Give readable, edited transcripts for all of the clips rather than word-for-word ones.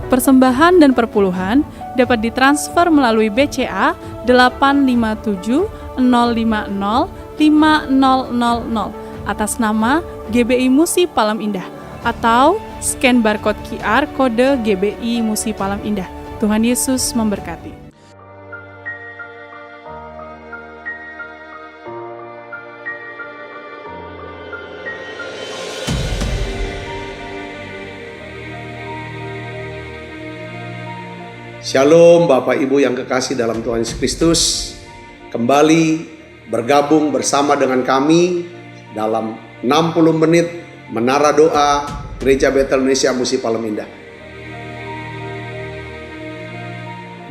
Persembahan dan perpuluhan dapat ditransfer melalui BCA 857 050 5000 atas nama GBI Musi Palem Indah atau scan barcode QR kode GBI Musi Palem Indah. Tuhan Yesus memberkati. Shalom Bapak Ibu yang kekasih dalam Tuhan Yesus Kristus. Kembali bergabung bersama dengan kami dalam 60 menit Menara Doa Gereja Betel Indonesia Musi Palem Indah.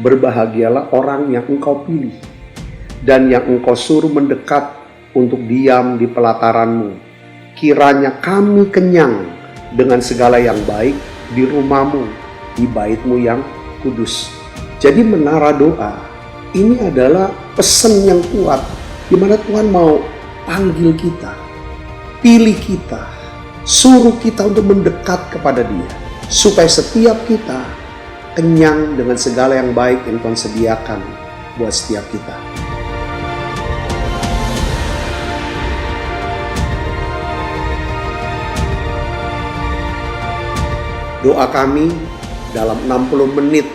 Berbahagialah orang yang engkau pilih dan yang engkau suruh mendekat untuk diam di pelataranmu. Kiranya kami kenyang dengan segala yang baik di rumahmu, di baitmu yang kudus. Jadi menara doa ini adalah pesan yang kuat di mana Tuhan mau panggil kita, pilih kita, suruh kita untuk mendekat kepada Dia supaya setiap kita kenyang dengan segala yang baik yang Tuhan sediakan buat setiap kita. Doa kami dalam 60 menit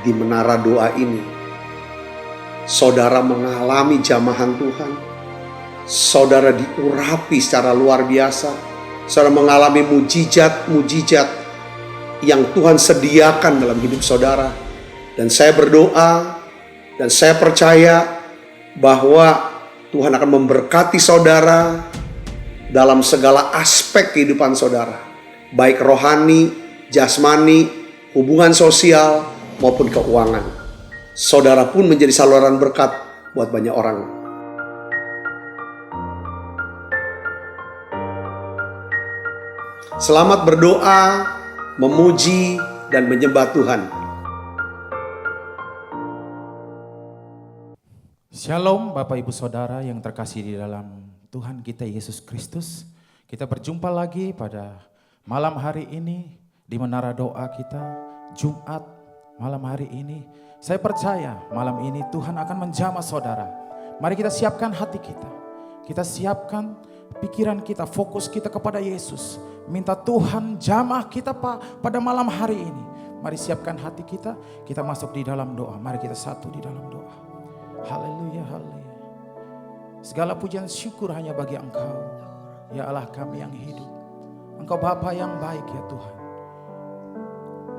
di menara doa ini, saudara mengalami jamahan Tuhan, saudara diurapi secara luar biasa, saudara mengalami mujizat-mujizat yang Tuhan sediakan dalam hidup saudara. Dan saya berdoa dan saya percaya bahwa Tuhan akan memberkati saudara dalam segala aspek kehidupan saudara, baik rohani, jasmani, hubungan sosial maupun keuangan. Saudara pun menjadi saluran berkat buat banyak orang. Selamat berdoa, memuji, dan menyembah Tuhan. Shalom Bapak Ibu Saudara yang terkasih di dalam Tuhan kita Yesus Kristus. Kita berjumpa lagi pada malam hari ini di menara doa kita, Jumat malam hari ini. Saya percaya malam ini Tuhan akan menjamah saudara. Mari kita siapkan hati kita. Kita siapkan pikiran kita, fokus kita kepada Yesus. Minta Tuhan jamah kita pada malam hari ini. Mari siapkan hati kita, kita masuk di dalam doa. Mari kita satu di dalam doa. Haleluya, haleluya. Segala pujian syukur hanya bagi Engkau, ya Allah kami yang hidup. Engkau Bapa yang baik ya Tuhan.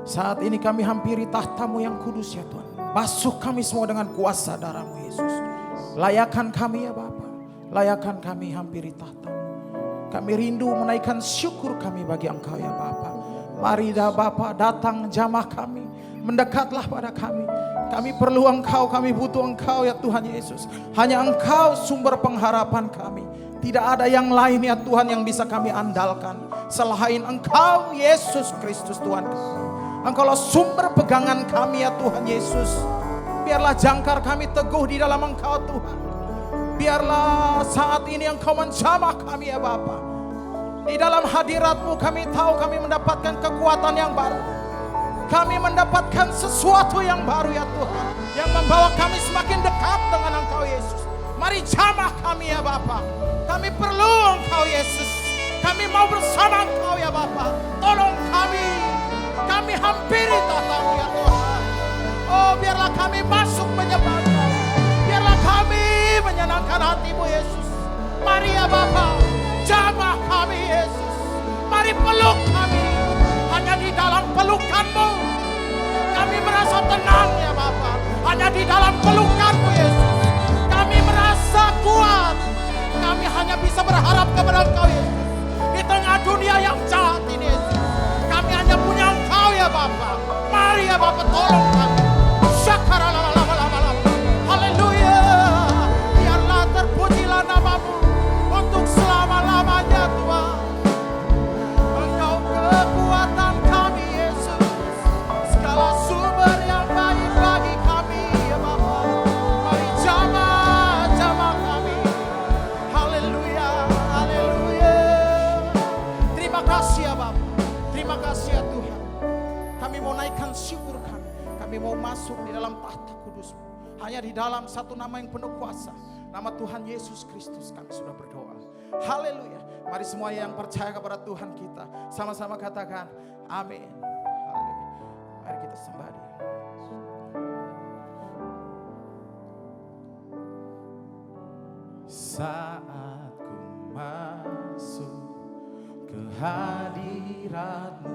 Saat ini kami hampiri tahta-Mu yang kudus ya Tuhan. Basuh kami semua dengan kuasa darah-Mu Yesus. Layakan kami ya Bapa. Layakan kami hampiri tahta-Mu. Kami rindu menaikkan syukur kami bagi Engkau ya Bapa. Mari dah Bapa datang jamah kami. Mendekatlah pada kami. Kami perlu Engkau, kami butuh Engkau ya Tuhan Yesus. Hanya Engkau sumber pengharapan kami. Tidak ada yang lain ya Tuhan yang bisa kami andalkan. Selain Engkau Yesus Kristus Tuhan kami. Engkaulah sumber pegangan kami ya Tuhan Yesus. Biarlah jangkar kami teguh di dalam Engkau Tuhan. Biarlah saat ini Engkau menjamah kami ya Bapa. Di dalam hadirat-Mu kami tahu kami mendapatkan kekuatan yang baru. Kami mendapatkan sesuatu yang baru ya Tuhan. Yang membawa kami semakin dekat dengan Engkau Yesus. Mari jamah kami ya Bapa. Kami perlu Engkau Yesus. Kami mau bersama Engkau ya Bapa. Tolong kami. Kami hampiri tahta-Mu ya Tuhan. Oh biarlah kami masuk menyembah-Mu. Biarlah kami menyenangkan hati-Mu Yesus. Mari ya Bapa, jamah kami Yesus. Mari peluk kami. Hanya di dalam pelukan-Mu kami merasa tenang ya Bapa. Hanya di dalam pelukan-Mu Yesus kami merasa kuat. Kami hanya bisa berharap kepada Engkau Yesus. Di tengah dunia yang jahat ini Yesus, kami hanya punya Engkau ya Bapa. Mari ya Bapa tolong kami. Haleluya. Biarlah terpujilah nama-Mu untuk selama-lamanya Tuhan. Engkau kekuatan kami Yesus. Segala sumber yang baik bagi kami ya Bapa. Mari jamah kami. Haleluya. Haleluya. Terima kasih naikkan syukur kami. Kami mau masuk di dalam tahta kudus-Mu. Hanya di dalam satu nama yang penuh kuasa, nama Tuhan Yesus Kristus kami sudah berdoa. Haleluya. Mari semua yang percaya kepada Tuhan kita sama-sama katakan amin. Haleluya. Mari kita sembah Dia. Saat ku masuk ke hadirat-Mu,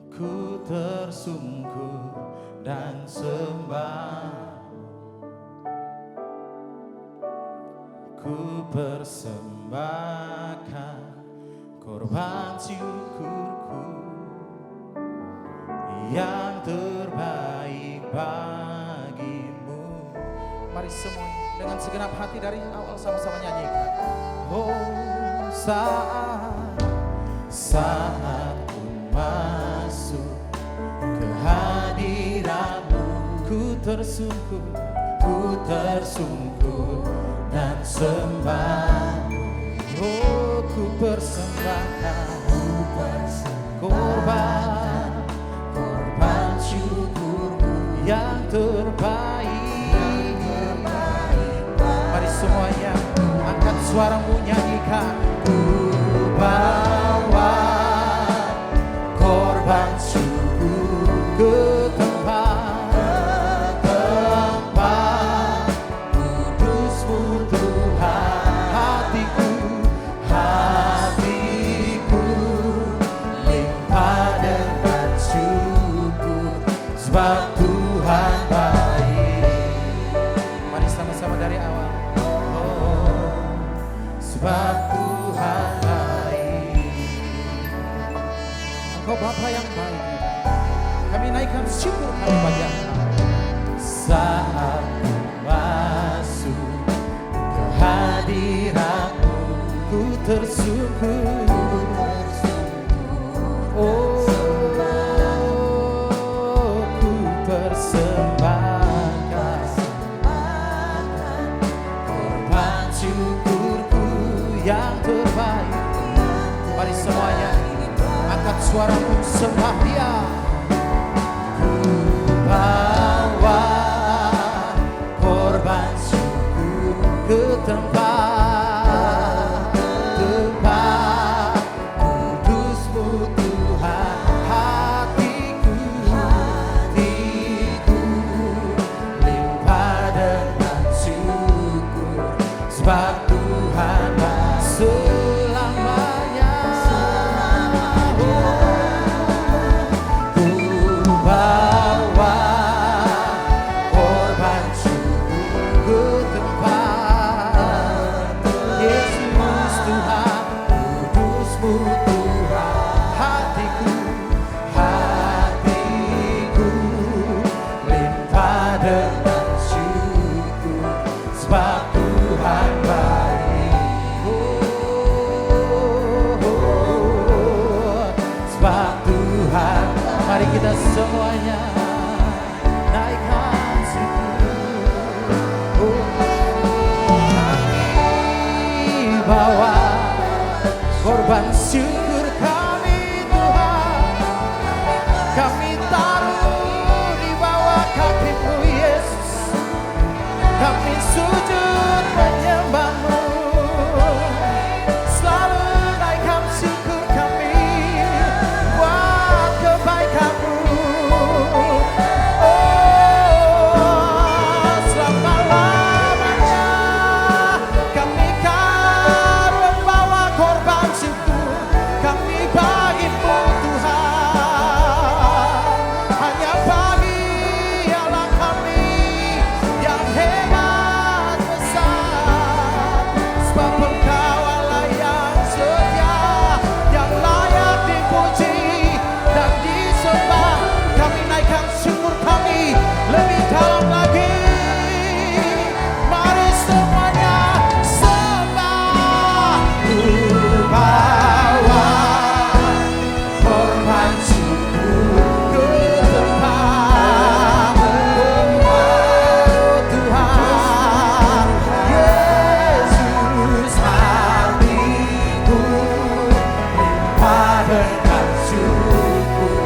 ku tersungkur dan sembah. Ku persembahkan korban syukurku yang terbaik bagimu. Mari semua dengan segenap hati dari awal sama-sama nyanyikan. Oh, saat ku masuk ke hadirat-Mu, ku tersungkur dan sembah. Oh, ku persembahkan korban syukurku yang terbaik. Mari semuanya angkat suaramu, nyanyikan. Ku bawa korban syukur ke tempat kudus-Mu Tuhan. Hatiku limpah dengan syukur, sebab Tuhan baik. Mari sama-sama dari awal. Oh, sebab Tuhan baik. Engkau Bapa yang baik. Kami naikkan syukur kami bagi Engkau. Saat ku masuk ke hadirat-Mu, ku tersungkur. Oh, ku persembahkan korban syukurku yang terbaik. Mari semuanya angkat suaramu, sembah Dia. Ku bawa korban syukur ke tempat kudus-Mu Tuhan. Hatiku limpah dengan syukur, sebab Tuhan selamanya. Ku bawa korban syukur ke tempat Yesus Tuhan, kudus-Mu Tuhan. Hatiku limpah dengan syukur, sebab Tuhan baik. Sebab Tuhan. Mari kita semuanya naikkan syukur. Kami bawa korban syukur kami Tuhan. Kami taruh di bawah kaki-Mu Yesus. Kami sujud menyembah-Mu. Selalu naikkan syukur kami buat kebaikan-Mu. Oh, selama-lamanya kami kan membawa korban syukur kami bagi-Mu Tuhan. Hanya bagi Allah kami yang hebat besar, sebab Engkau Allah yang setia, yang layak dipuji dan disembah. Kami naikkan syukur kami lebih dalam lagi. Mari semuanya sembah. Ku bawa korban syukur ke tempat Tuhan Yesus. Hatiku limpah dengan syukur,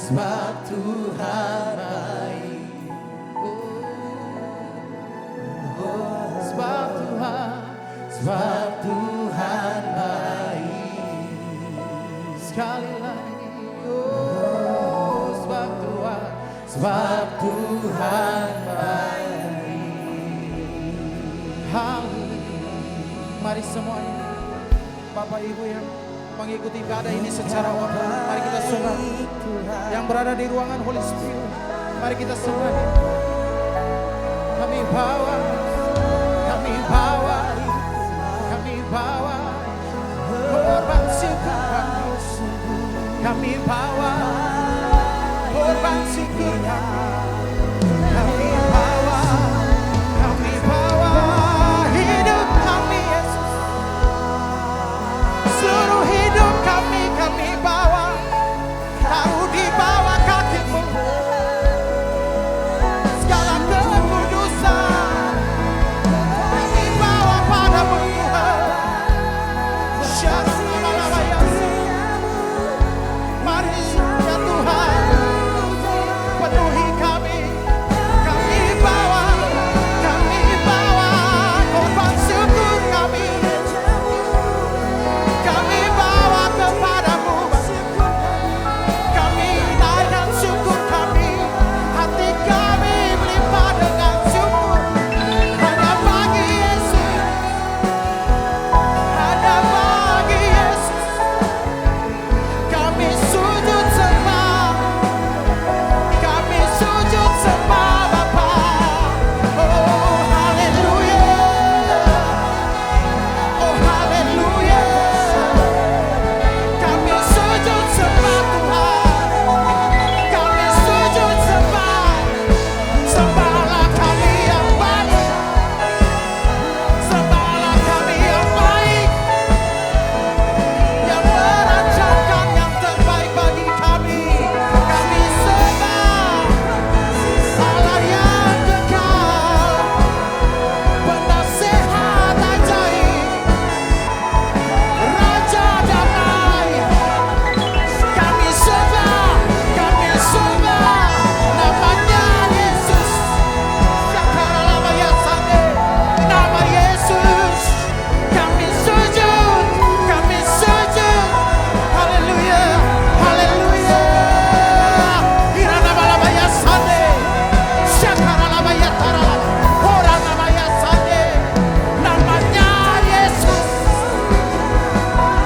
sebab Tuhan baik. Sebab Tuhan baik. Sekali lagi, sebab Tuhan baik. Haleluya. Mari semuanya, Bapak Ibu yang mengikuti ibadah ini secara online, mari kita sembah. Yang berada di ruangan Holy Spirit, mari kita sembah. Kami bawa korban syukur kami. Kami bawa korban syukur kami. Kami bawa hidup kami, Yesus. Seluruh hidup kami bawa, taruh di bawah kaki-Mu. Segala kekudusan kami bawa pada-Mu, Tuhan. Mari ya Tuhan, penuhi kami. Kami bawa korban syukur kami. Kami bawa kepadamu. Kami naikkan syukur kami. Hati kami melimpah dengan syukur. Hanya bagi Yesus. Hanya bagi Yesus. Kami sujud sembah. Kami sujud sembah Bapa. Oh haleluya. Oh haleluya. Kami sujud sembah Tuhan. Kami sujud sembah. Sembahlah kami yang baik. Sembahlah kami yang baik, yang merancangkan yang terbaik bagi kami. Kami sembah Allah yang kekal, penasehat ajaib, Raja damai. Kami sembah namanya Yesus. Syakaralama ya Sande, nama Yesus. Kami sujud. Haleluya, haleluya. Iranama ya Sande, Syakaralama ya Taralama, Horanama ya Sande. Namanya Yesus,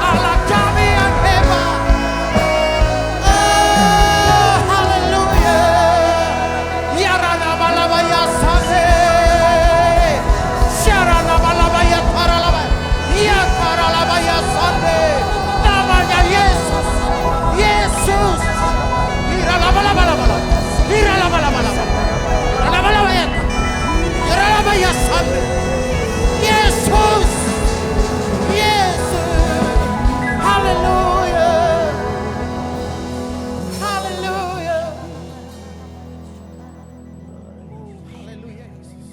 Allah kami yang hebat. Oh, haleluya. Yaranama ya Sande, Syaranama ya Taralama, ya Taralama ya Sande. Namanya Yesus, Yesus. Iralama-lama-lama, Iralama-lama-lama, Iralama-lama ya, Iralama ya Sande. Yesus, Yesus. Haleluya, haleluya, haleluya Yesus.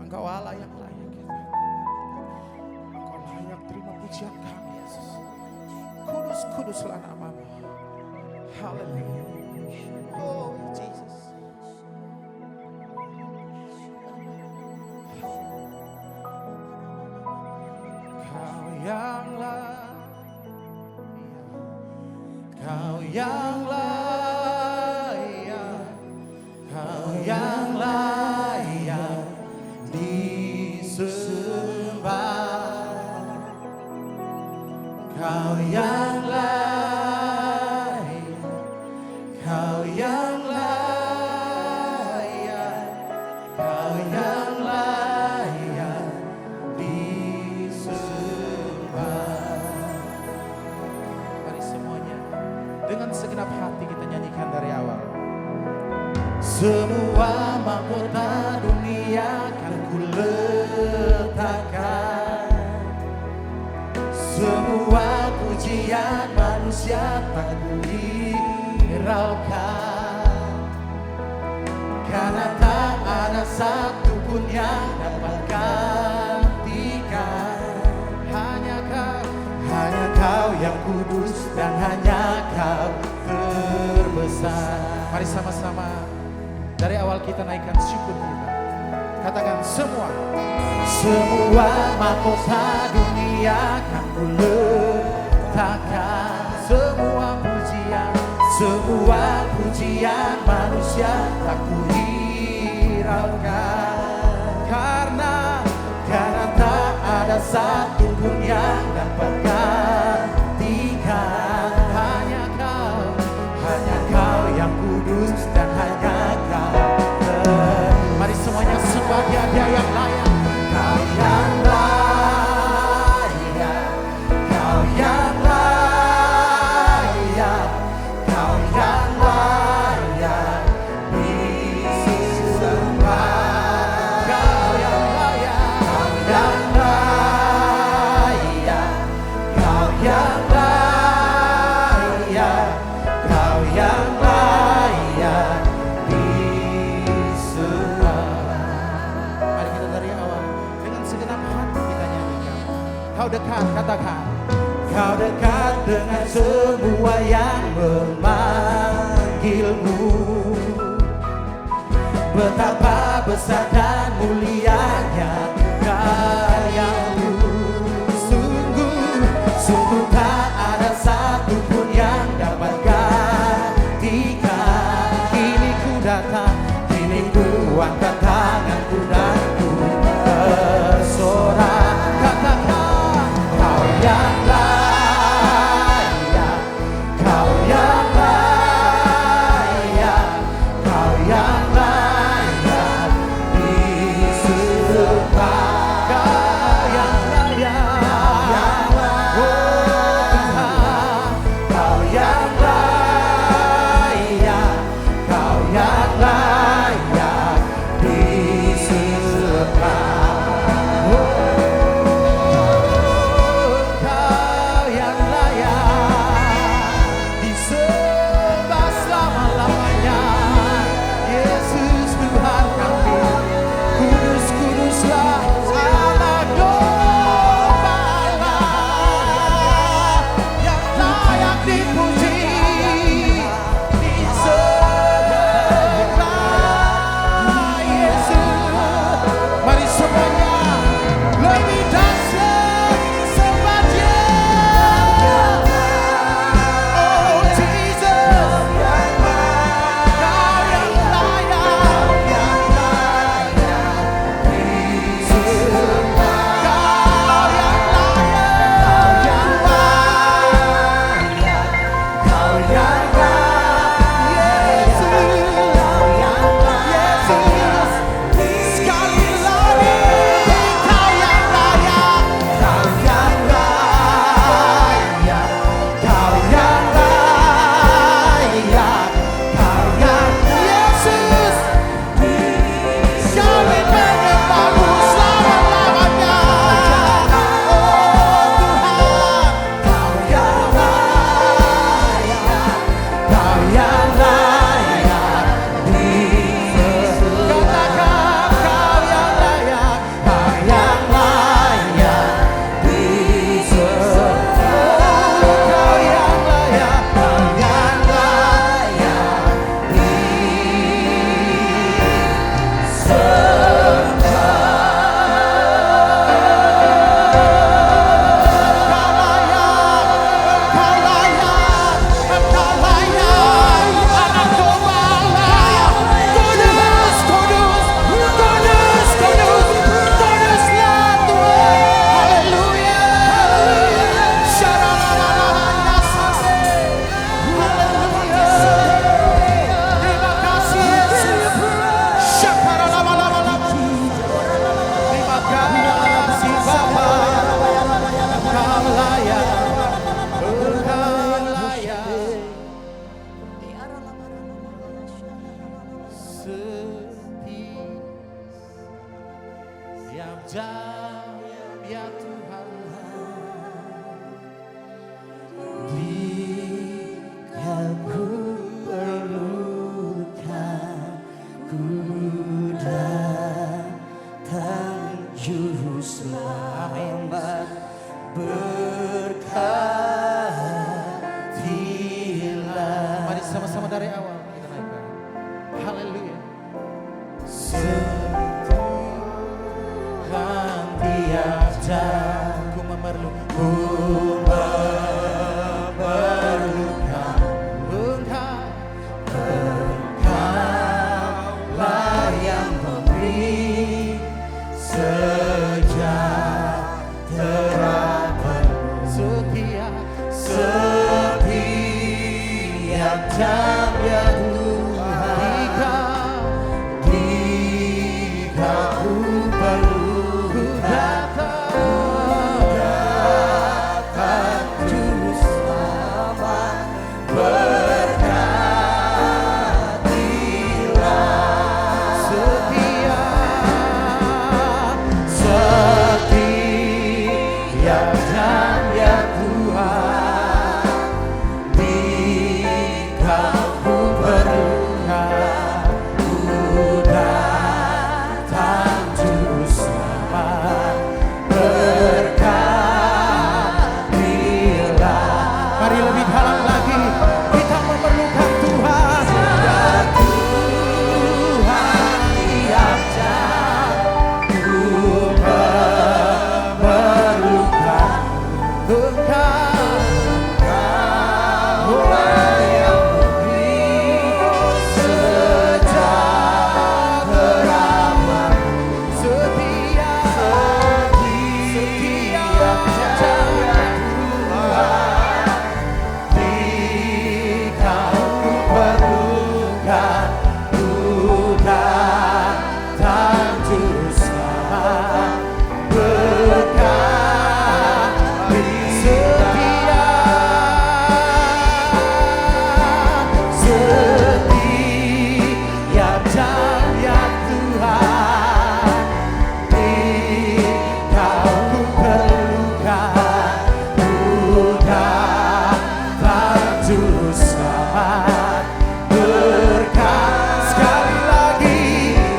Engkau Allah yang layak, Engkau layak terima pujian kami Yesus. Kudus, kuduslah nama-Mu. Haleluya. Oh Jesus. Kau yang layak, Kau yang layak, Kau yang layak disembah. Kau yang layak, Kau yang layak, Kau yang layak disembah. Mari semuanya dengan segenap hati kita nyanyikan dari awal. Semua mahkota dunia kan ku letakkan, semua pujian manusia tak ku hiraukan, karena tak ada satupun yang dapat gantikan. Hanya kau yang kudus dan hanya kau terbesar. besar. Mari sama-sama dari awal kita naikkan syukur kita. Katakan semua mahkota dunia kan ku letakkan, semua pujian manusia tak ku hiraukan, karena tak ada satu pun yang dapat gantikan. Hanya kau yang kudus dan hanya kau. Mari semuanya sembah Dia yang layak. Kau yang layak, kau yang layak, kau yang layak disembah. Kau yang layak, kau yang layak, kau yang layak, kau yang layak disembah. Mari kita dari awal dengan segenap hati kita nyanyikan. Kau dekat, katakan. Kau dekat dengan semua yang memanggilmu. Betapa besar dan mulianya karyamu. Sungguh tak ada satu pun yang dapat gantikan. Kini ku datang, kini ku angkat tanganku dan ku bersorak. Katakan, kau yang layak, kau yang layak, kau yang layak disembah. Kau yang layak, oh Tuhan, kau yang layak, kau yang layak disembah. Kau yang layak disembah selama-lamanya. Yesus Tuhan kami, kudus, kuduslah Allah domba Allah yang layak dipuji, disembah Yesus. Mari semuanya lebih dahsyat sembah Dia. Oh Jesus, Kau yang layak disembah. Kau yang layak, Kau yang layak, Yesus, sekali lagi Kau yang layak, Kau yang layak, Kau yang layak, Kau yang Yesus. Kami menyembahmu selama-lamanya. Oh Tuhan, Kau yang layak, Kau yang layak disembah. Katakan, Kau yang layak, Kau yang layak disembah. Kau yang layak, Kau yang layak yang jauh ya Tuhan. Jika ku perlukan, ku datang juru selamat, berkatilah. Mari sama-sama dari awal kita naikkan. Haleluya. Tuhan tiap jam ku memerlukan Engkaulah yang memberi sejahtera penuh setiap jam ya Tuhan. Jika ku perlu ku datang juru selamat, berkatilah setiap jam ya Tuhan. Jika ku perlukan, ku datang juru selamat, berkatilah. Mari lebih dalam lagi, kita memerlukan Tuhan. Ya Tuhan, tiap jam ku memerlukan Engkaulah yang memberi sejahtera penuh setiap jam ya Tuhan. Jika ku perlukan, ku datang juru selamat, berkati setiap jam ya Tuhan. Jika ku perlukan, ku datang juru selamat, berkat. Sekali lagi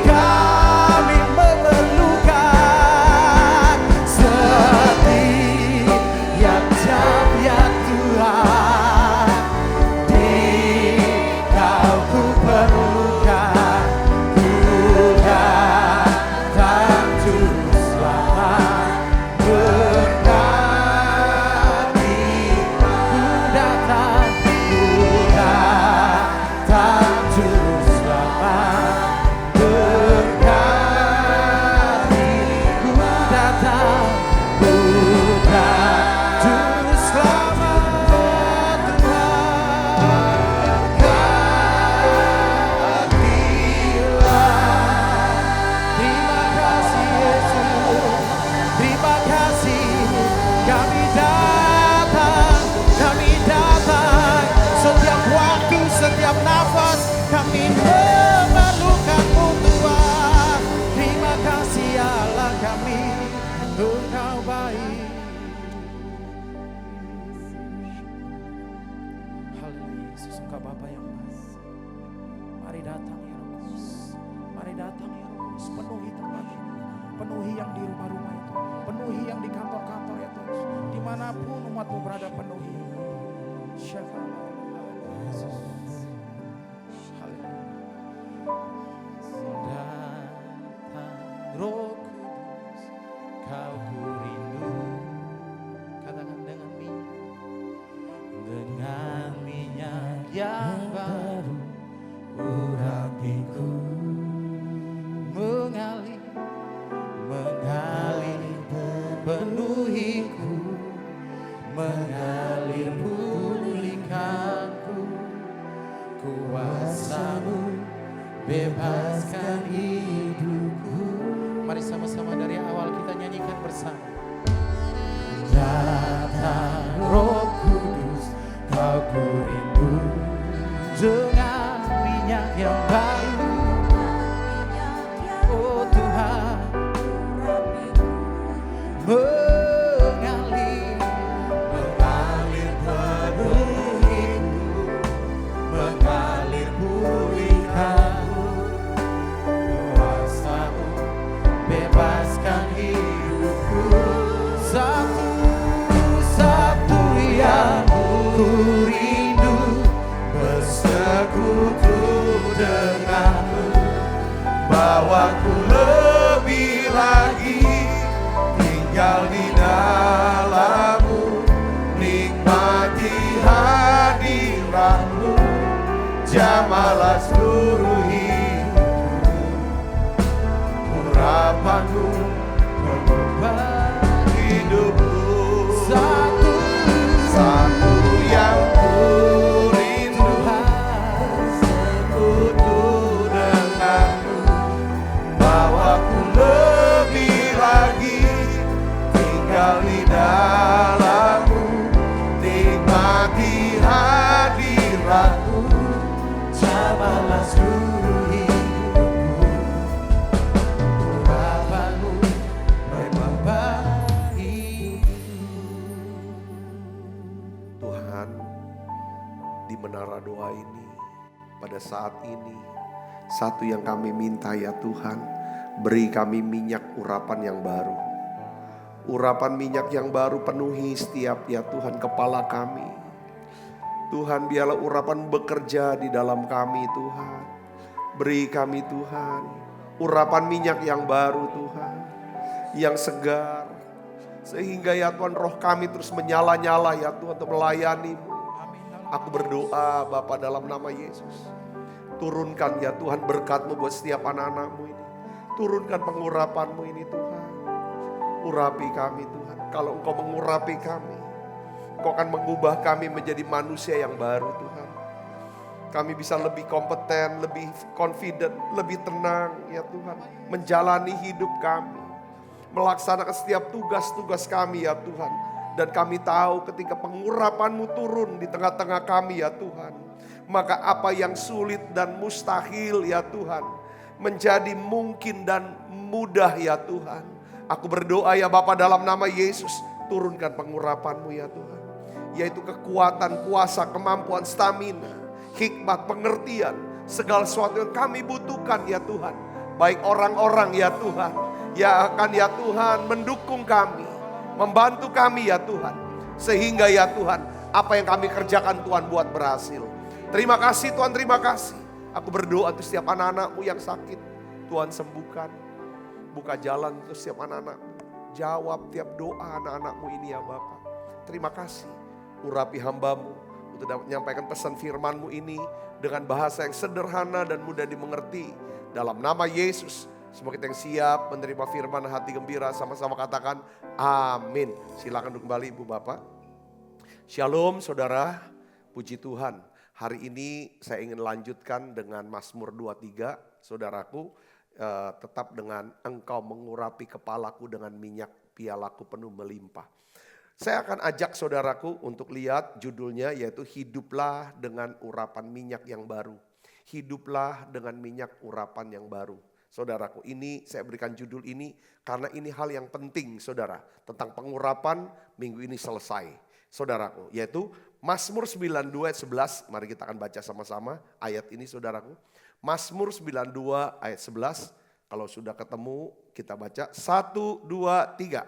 kami memerlukan setiap jam ya Tuhan. Jika ku perlukan, ku datang juru selamat, berkati. Ku datang juru selamat, berkati. Ku datang juru selamat, berkatilah. Terima kasih Yesus, terima kasih. Kami datang setiap waktu, setiap nafas kami memerlukan-Mu Tuhan. Terima kasih Allah kami, Engkau baik. Haleluya Yesus, Engkau Bapa yang baik. Mari datang ya Roh Kudus, mari datang ya Roh Kudus, penuhi tempat ini, penuhi yang di rumah-rumah itu, penuhi yang di kantor-kantor ya Tuhan, dimanapun umat-Mu berada, penuhi. Yesus. Haleluya. Datang Roh Kudus, Kau ku rindu. Katakan dengan minyak yang baru, urapiku mengalir, penuhiku, mengalir pulihkanku. Kuasa-Mu bebaskan hidupku. Mari sama-sama dari awal kita nyanyikan bersama. Datang Roh Kudus, Kau ku rindu. Dengan minyak yang baru, oh Tuhan, mengalir penuhiku, mengalir pulihkanku. Kuasa-Mu bebaskan hidupku. Satu-satu yang ku rindu, bersekutu sekutu denganmu, bawaku lebih lagi tinggal di dalammu, nikmati hadiratmu, jamahlah seluruh hidupku, urapanmu mengubah hidupku. Satu yang ku rindu, sekutu denganmu, bawaku lebih lagi tinggal di dalammu, nikmati hadiratmu, jamahlah seluruh hidupku, urapanmu mengubah hidupku. Tuhan, di menara doa ini, pada saat ini, satu yang kami minta ya Tuhan, beri kami minyak urapan yang baru. Urapan minyak yang baru penuhi setiap ya Tuhan kepala kami. Tuhan, biarlah urapan bekerja di dalam kami Tuhan. Beri kami Tuhan urapan minyak yang baru Tuhan, yang segar. Sehingga ya Tuhan roh kami terus menyala-nyala ya Tuhan untuk melayani-Mu. Aku berdoa Bapa dalam nama Yesus. Turunkan ya Tuhan berkat-Mu buat setiap anak-anak-Mu ini. Turunkan pengurapan-Mu ini Tuhan. Urapi kami Tuhan. Kalau Engkau mengurapi kami, Engkau akan mengubah kami menjadi manusia yang baru Tuhan. Kami bisa lebih kompeten, lebih confident, lebih tenang ya Tuhan. Menjalani hidup kami. Melaksanakan setiap tugas-tugas kami ya Tuhan. Dan kami tahu ketika pengurapan-Mu turun di tengah-tengah kami ya Tuhan, maka apa yang sulit dan mustahil ya Tuhan, menjadi mungkin dan mudah ya Tuhan. Aku berdoa ya Bapa dalam nama Yesus, turunkan pengurapan-Mu ya Tuhan. Yaitu kekuatan, kuasa, kemampuan, stamina, hikmat, pengertian, segala sesuatu yang kami butuhkan ya Tuhan. Baik orang-orang ya Tuhan, yang akan ya Tuhan mendukung kami, membantu kami ya Tuhan. Sehingga ya Tuhan, apa yang kami kerjakan Tuhan buat berhasil. Terima kasih Tuhan, terima kasih. Aku berdoa untuk setiap anak-anak-Mu yang sakit, Tuhan sembuhkan. Buka jalan untuk setiap anak-anak-Mu. Jawab tiap doa anak-anak-Mu ini ya Bapa. Terima kasih. Urapi hamba-Mu untuk dapat menyampaikan pesan firman-Mu ini dengan bahasa yang sederhana dan mudah dimengerti. Dalam nama Yesus, semoga kita yang siap menerima firman hati gembira, sama-sama katakan amin. Silakan duduk kembali Ibu Bapak. Shalom saudara, puji Tuhan. Hari ini saya ingin lanjutkan dengan Mazmur 23, saudaraku. Tetap dengan engkau mengurapi kepalaku dengan minyak, pialaku penuh melimpah. Saya akan ajak saudaraku untuk lihat judulnya, yaitu hiduplah dengan urapan minyak yang baru. Hiduplah dengan minyak urapan yang baru. Saudaraku, ini saya berikan judul ini karena ini hal yang penting saudara. Tentang pengurapan minggu ini selesai. Saudaraku, yaitu Mazmur 92 ayat 11. Mari kita akan baca sama-sama ayat ini saudaraku. Mazmur 92 ayat 11. Kalau sudah ketemu kita baca 1, 2, 3.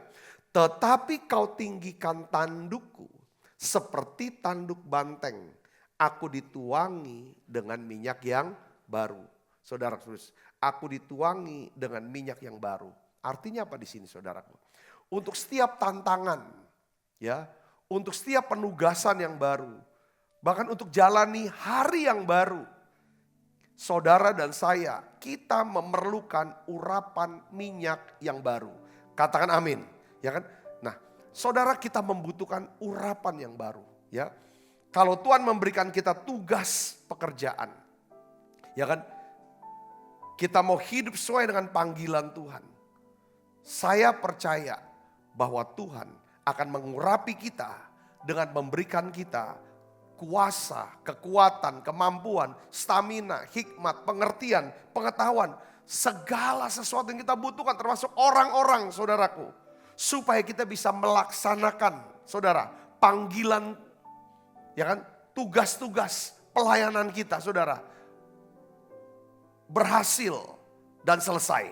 Tetapi kau tinggikan tandukku seperti tanduk banteng. Aku dituangi dengan minyak yang baru. Saudara terus, aku dituangi dengan minyak yang baru. Artinya apa di sini saudaraku? Untuk setiap tantangan, ya, untuk setiap penugasan yang baru, bahkan untuk jalani hari yang baru, saudara dan saya, kita memerlukan urapan minyak yang baru. Katakan amin, ya kan? Nah, saudara, kita membutuhkan urapan yang baru, ya. Kalau Tuhan memberikan kita tugas pekerjaan, ya kan? Kita mau hidup sesuai dengan panggilan Tuhan. Saya percaya bahwa Tuhan akan mengurapi kita dengan memberikan kita kuasa, kekuatan, kemampuan, stamina, hikmat, pengertian, pengetahuan. Segala sesuatu yang kita butuhkan termasuk orang-orang saudaraku. Supaya kita bisa melaksanakan saudara panggilan, ya kan, tugas-tugas pelayanan kita saudara. Berhasil dan selesai.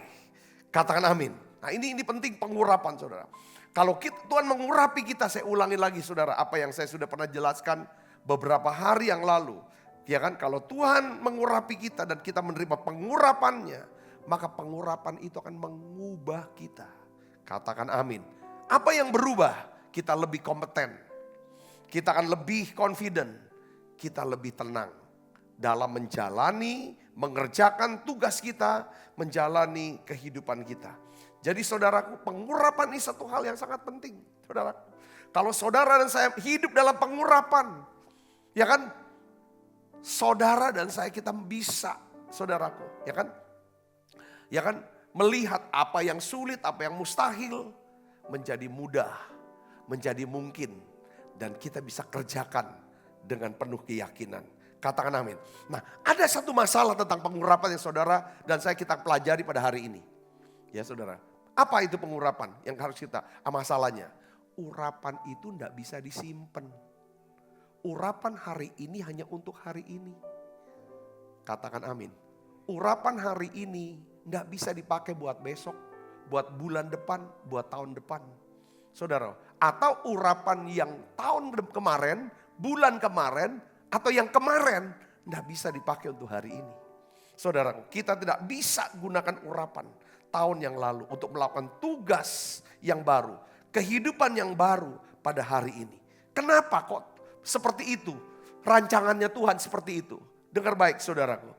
Katakan amin. Nah ini penting pengurapan saudara. Kalau Tuhan mengurapi kita, saya ulangi lagi saudara, apa yang saya sudah pernah jelaskan beberapa hari yang lalu. Ya kan, kalau Tuhan mengurapi kita dan kita menerima pengurapannya, maka pengurapan itu akan mengubah kita. Katakan amin. Apa yang berubah? Kita lebih kompeten. Kita akan lebih confident. Kita lebih tenang dalam menjalani, mengerjakan tugas kita, menjalani kehidupan kita. Jadi saudaraku, pengurapan ini satu hal yang sangat penting. Saudaraku, kalau saudara dan saya hidup dalam pengurapan, ya kan, saudara dan saya kita bisa, saudaraku, ya kan, melihat apa yang sulit, apa yang mustahil menjadi mudah, menjadi mungkin, dan kita bisa kerjakan dengan penuh keyakinan. Katakan amin. Nah, ada satu masalah tentang pengurapan yang saudara dan saya kita pelajari pada hari ini. Ya saudara, apa itu pengurapan yang harus kita, masalahnya? Urapan itu tidak bisa disimpan. Urapan hari ini hanya untuk hari ini. Katakan amin. Urapan hari ini tidak bisa dipakai buat besok, buat bulan depan, buat tahun depan. Saudara, atau urapan yang tahun kemarin, bulan kemarin, atau yang kemarin tidak bisa dipakai untuk hari ini. Saudara, kita tidak bisa gunakan urapan tahun yang lalu untuk melakukan tugas yang baru, kehidupan yang baru pada hari ini. Kenapa kok seperti itu? Rancangannya Tuhan seperti itu. Dengar baik saudaraku.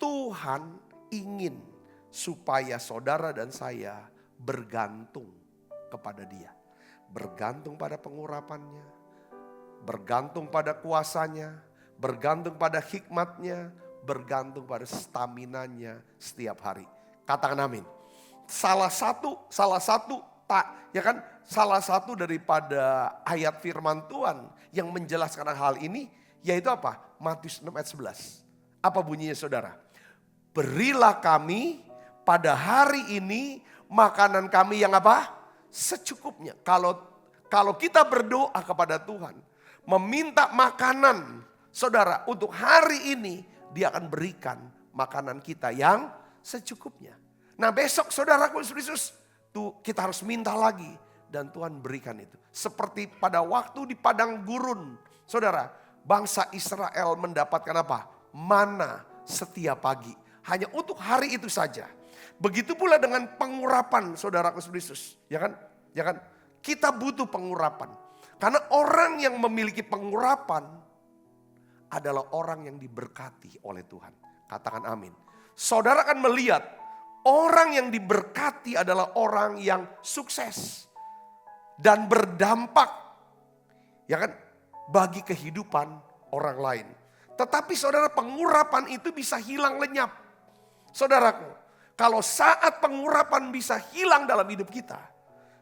Tuhan ingin supaya saudara dan saya bergantung kepada Dia. Bergantung pada pengurapannya. Bergantung pada kuasanya. Bergantung pada hikmatnya. Bergantung pada staminanya setiap hari. Katakan amin. Salah satu daripada ayat firman Tuhan yang menjelaskan hal ini yaitu apa? Matius 6 ayat 11. Apa bunyinya saudara? Berilah kami pada hari ini makanan kami yang apa? Secukupnya. Kalau kita berdoa kepada Tuhan, meminta makanan saudara untuk hari ini, Dia akan berikan makanan kita yang secukupnya. Nah besok saudaraku Yesus, kita harus minta lagi. Dan Tuhan berikan itu. Seperti pada waktu di padang gurun. Saudara, bangsa Israel mendapatkan apa? Mana setiap pagi. Hanya untuk hari itu saja. Begitu pula dengan pengurapan saudaraku Yesus. Ya kan? Kita butuh pengurapan. Karena orang yang memiliki pengurapan adalah orang yang diberkati oleh Tuhan. Katakan amin. Saudara akan melihat orang yang diberkati adalah orang yang sukses. Dan berdampak, ya kan, bagi kehidupan orang lain. Tetapi saudara, pengurapan itu bisa hilang lenyap. Saudaraku, kalau saat pengurapan bisa hilang dalam hidup kita,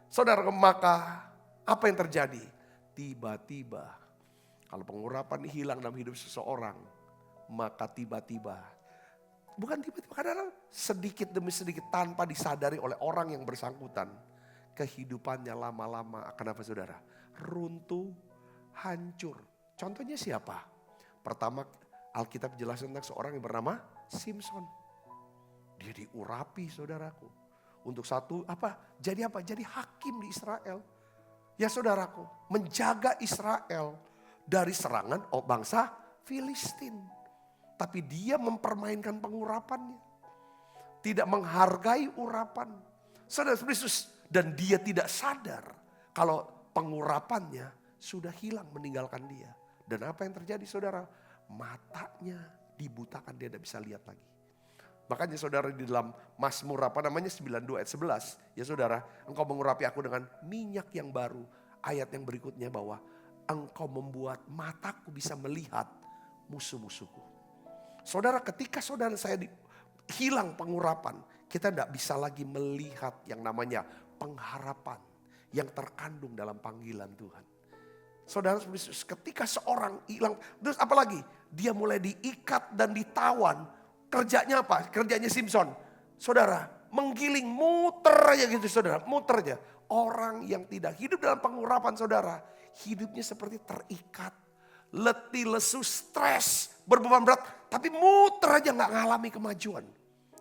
saudara, maka apa yang terjadi? Tiba-tiba, kalau pengurapan hilang dalam hidup seseorang, maka tiba-tiba, bukan tiba-tiba, kadang-kadang sedikit demi sedikit tanpa disadari oleh orang yang bersangkutan, kehidupannya lama-lama akan apa saudara? Runtuh, hancur. Contohnya siapa? Pertama Alkitab jelaskan tentang seorang yang bernama Simson. Dia diurapi saudaraku. Untuk satu apa? Jadi hakim di Israel. Ya saudaraku, menjaga Israel dari serangan bangsa Filistin. Tapi dia mempermainkan pengurapannya. Tidak menghargai urapan. Saudara Yesus. Dan dia tidak sadar kalau pengurapannya sudah hilang meninggalkan dia. Dan apa yang terjadi saudara? Matanya dibutakan, dia tidak bisa lihat lagi. Makanya saudara di dalam Mazmur 92 ayat 11. Ya saudara, engkau mengurapi aku dengan minyak yang baru. Ayat yang berikutnya bahwa engkau membuat mataku bisa melihat musuh-musuhku. Saudara, ketika saudara saya hilang pengurapan, kita tidak bisa lagi melihat yang namanya pengharapan yang terkandung dalam panggilan Tuhan. Saudara, ketika seorang hilang, terus apalagi dia mulai diikat dan ditawan. Kerjanya apa? Kerjanya Simson. Saudara, menggiling, muter aja gitu saudara, muter aja. Orang yang tidak hidup dalam pengurapan saudara, hidupnya seperti terikat, letih, lesu, stres, berbeban berat, tapi muter aja gak ngalami kemajuan.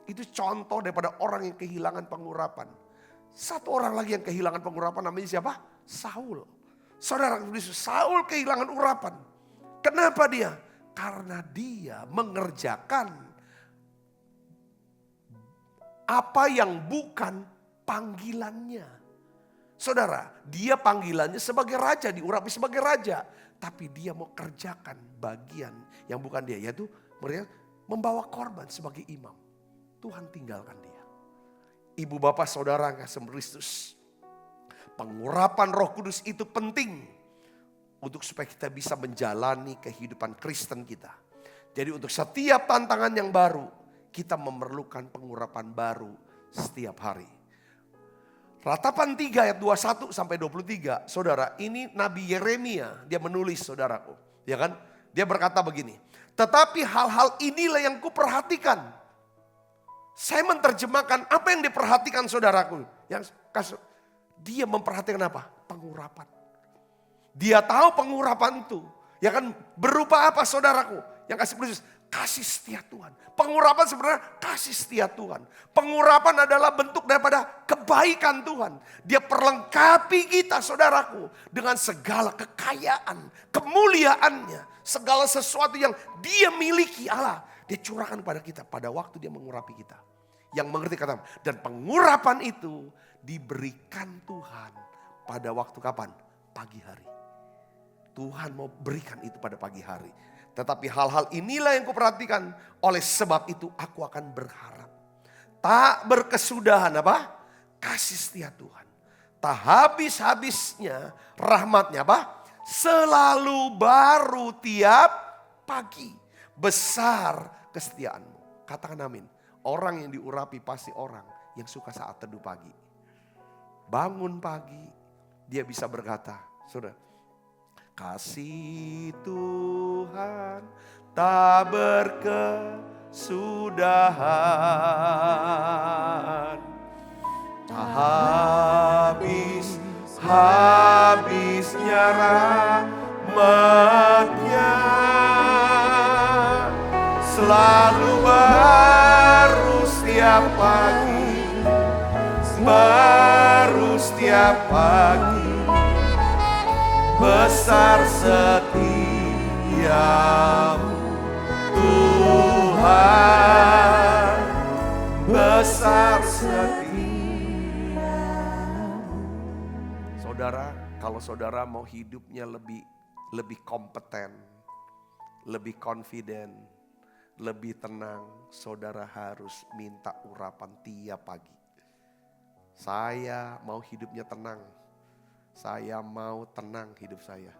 Itu contoh daripada orang yang kehilangan pengurapan. Satu orang lagi yang kehilangan pengurapan namanya siapa? Saul. Saudara, Saul kehilangan urapan. Kenapa dia? Karena dia mengerjakan apa yang bukan panggilannya. Saudara, dia panggilannya sebagai raja, diurapi sebagai raja. Tapi dia mau kerjakan bagian yang bukan dia, yaitu membawa korban sebagai imam. Tuhan tinggalkan dia. Ibu bapak saudara kasih Kristus. Pengurapan Roh Kudus itu penting untuk supaya kita bisa menjalani kehidupan Kristen kita. Jadi untuk setiap tantangan yang baru, kita memerlukan pengurapan baru setiap hari. Ratapan 3 ayat 21 sampai 23, saudara, ini Nabi Yeremia, dia menulis saudaraku. Ya kan? Dia berkata begini, tetapi hal-hal inilah yang kuperhatikan. Saya menerjemahkan apa yang diperhatikan saudaraku. Dia memperhatikan apa? Pengurapan. Dia tahu pengurapan itu. Ya kan, berupa apa saudaraku? Yang kasih Kristus, kasih setia Tuhan. Pengurapan sebenarnya kasih setia Tuhan. Pengurapan adalah bentuk daripada kebaikan Tuhan. Dia perlengkapi kita saudaraku dengan segala kekayaan, kemuliaannya. Segala sesuatu yang dia miliki Allah. Dia curahkan pada kita pada waktu dia mengurapi kita. Yang mengerti kata, dan pengurapan itu diberikan Tuhan pada waktu kapan? Pagi hari. Tuhan mau berikan itu pada pagi hari. Tetapi hal-hal inilah yang kuperhatikan. Oleh sebab itu aku akan berharap. Tak berkesudahan apa? Kasih setia Tuhan. Tak habis-habisnya rahmatnya apa? Selalu baru tiap pagi. Besar kesetiaanmu. Katakan amin. Orang yang diurapi pasti orang yang suka saat teduh pagi. Bangun pagi, dia bisa berkata, saudara, kasih Tuhan tak berkesudahan. Tak habis-habisnya rahmatnya. Selalu baru setiap pagi. Baru setiap pagi. Besar setiamu Tuhan, besar setiamu. Saudara, kalau saudara mau hidupnya lebih kompeten, lebih confident, lebih tenang, saudara harus minta urapan tiap pagi. Saya mau hidupnya tenang. Saya mau tenang hidup saya.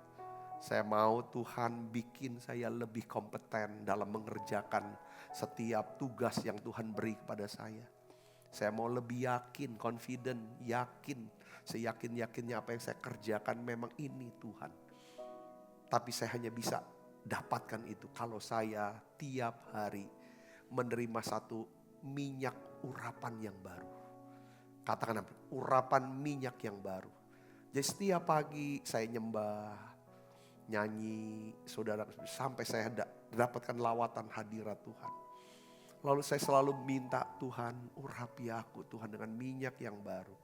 Saya mau Tuhan bikin saya lebih kompeten dalam mengerjakan setiap tugas yang Tuhan beri kepada saya. Saya mau lebih yakin, confident, yakin. Seyakin-yakinnya apa yang saya kerjakan memang ini Tuhan. Tapi saya hanya bisa dapatkan itu kalau saya tiap hari menerima satu minyak urapan yang baru. Katakan apa? Urapan minyak yang baru. Jadi setiap pagi saya nyembah, nyanyi, saudara, sampai saya dapatkan lawatan hadirat Tuhan. Lalu saya selalu minta Tuhan, urapi aku Tuhan dengan minyak yang baru.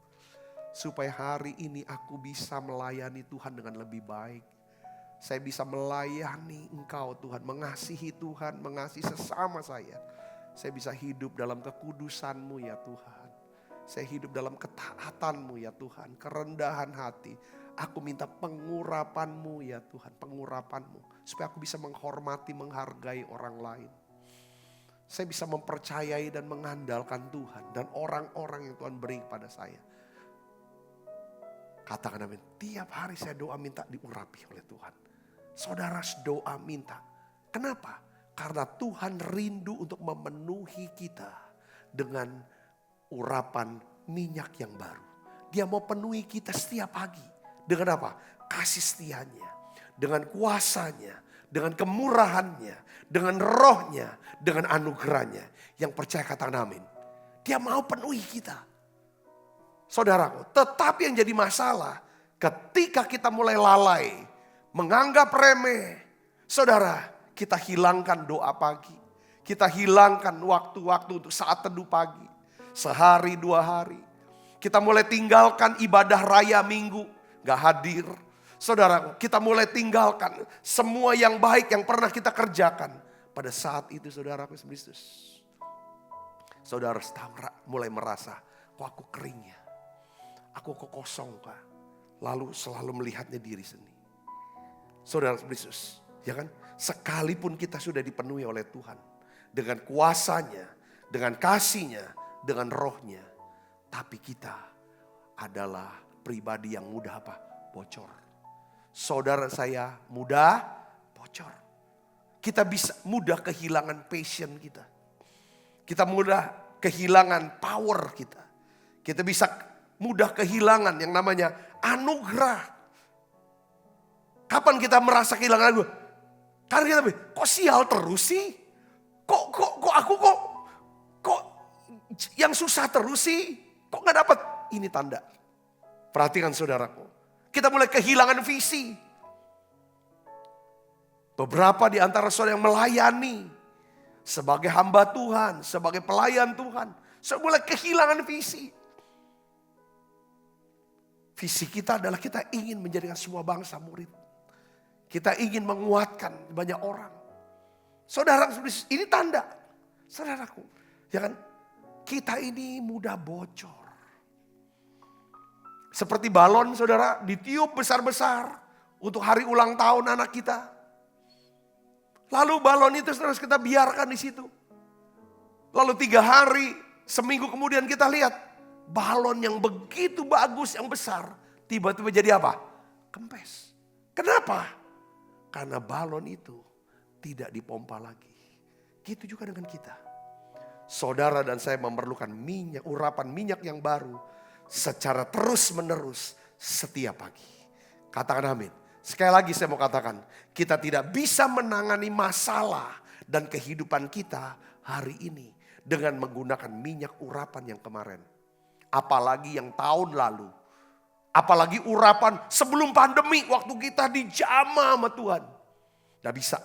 Supaya hari ini aku bisa melayani Tuhan dengan lebih baik. Saya bisa melayani Engkau Tuhan, mengasihi Tuhan, mengasihi sesama saya. Saya bisa hidup dalam kekudusan-Mu ya Tuhan. Saya hidup dalam ketaatan-Mu ya Tuhan, kerendahan hati. Aku minta pengurapan-Mu ya Tuhan, pengurapan-Mu. Supaya aku bisa menghormati, menghargai orang lain. Saya bisa mempercayai dan mengandalkan Tuhan dan orang-orang yang Tuhan beri kepada saya. Katakan amin. Tiap hari saya doa minta diurapi oleh Tuhan. Saudara doa minta. Kenapa? Karena Tuhan rindu untuk memenuhi kita dengan urapan minyak yang baru. Dia mau penuhi kita setiap pagi. Dengan apa? Kasih setianya. Dengan kuasanya. Dengan kemurahannya. Dengan rohnya. Dengan anugerahnya. Yang percaya katakan amin. Dia mau penuhi kita. Saudaraku, tetapi yang jadi masalah. Ketika kita mulai lalai. Menganggap remeh. Saudara, kita hilangkan doa pagi. Kita hilangkan waktu-waktu untuk saat teduh pagi. Sehari 2 hari. Kita mulai tinggalkan ibadah raya minggu. Gak hadir. Saudara, kita mulai tinggalkan semua yang baik yang pernah kita kerjakan. Pada saat itu saudaraku Kristus, saudara mulai merasa, kok aku kering ya? Aku kok kosong kah? Lalu selalu melihatnya diri sendiri. Saudara Kristus, ya kan? Sekalipun kita sudah dipenuhi oleh Tuhan. Dengan kuasanya, dengan kasihnya, dengan rohnya. Tapi kita adalah pribadi yang mudah apa? Bocor. Saudara saya mudah bocor. Kita bisa mudah kehilangan passion kita. Kita mudah kehilangan power kita. Kita bisa mudah kehilangan yang namanya anugerah. Kapan kita merasa kehilangan anugerah? Karena kita kok sial terus sih? Kok aku kok yang susah terus sih? Kok gak dapat? Ini tanda. Perhatikan saudaraku. Kita mulai kehilangan visi. Beberapa di antara saudara yang melayani sebagai hamba Tuhan, sebagai pelayan Tuhan, saudara mulai kehilangan visi. Visi kita adalah kita ingin menjadikan semua bangsa murid. Kita ingin menguatkan banyak orang. Saudara, ini tanda. Saudaraku, ya kan? Kita ini mudah bocor. Seperti balon saudara, ditiup besar-besar untuk hari ulang tahun anak kita. Lalu balon itu saudara kita biarkan di situ. Lalu 3 hari, seminggu kemudian kita lihat balon yang begitu bagus, yang besar, tiba-tiba jadi apa? Kempes. Kenapa? Karena balon itu tidak dipompa lagi. Gitu juga dengan kita. Saudara dan saya memerlukan minyak, urapan minyak yang baru secara terus menerus setiap pagi. Katakan amin. Sekali lagi saya mau katakan, kita tidak bisa menangani masalah dan kehidupan kita hari ini dengan menggunakan minyak urapan yang kemarin. Apalagi yang tahun lalu. Apalagi urapan sebelum pandemi waktu kita dijamah sama Tuhan. Gak bisa.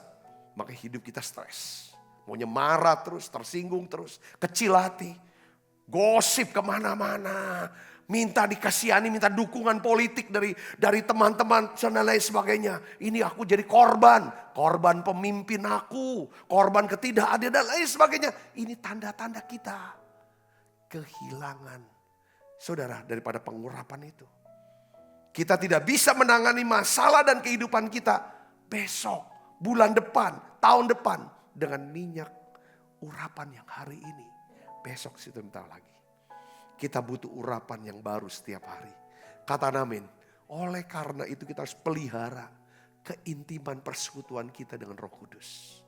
Maka hidup kita stres. Maunya marah terus, tersinggung terus, kecil hati. Gosip kemana-mana. Minta dikasihani, minta dukungan politik dari teman-teman dan lain sebagainya. Ini aku jadi korban pemimpin aku, korban ketidakadilan dan lain sebagainya. Ini tanda-tanda kita kehilangan, saudara, daripada pengurapan itu. Kita tidak bisa menangani masalah dan kehidupan kita besok, bulan depan, tahun depan dengan minyak urapan yang hari ini. Besok sebentar lagi. Kita butuh urapan yang baru setiap hari. Kata amin. Oleh karena itu kita harus pelihara keintiman persekutuan kita dengan Roh Kudus.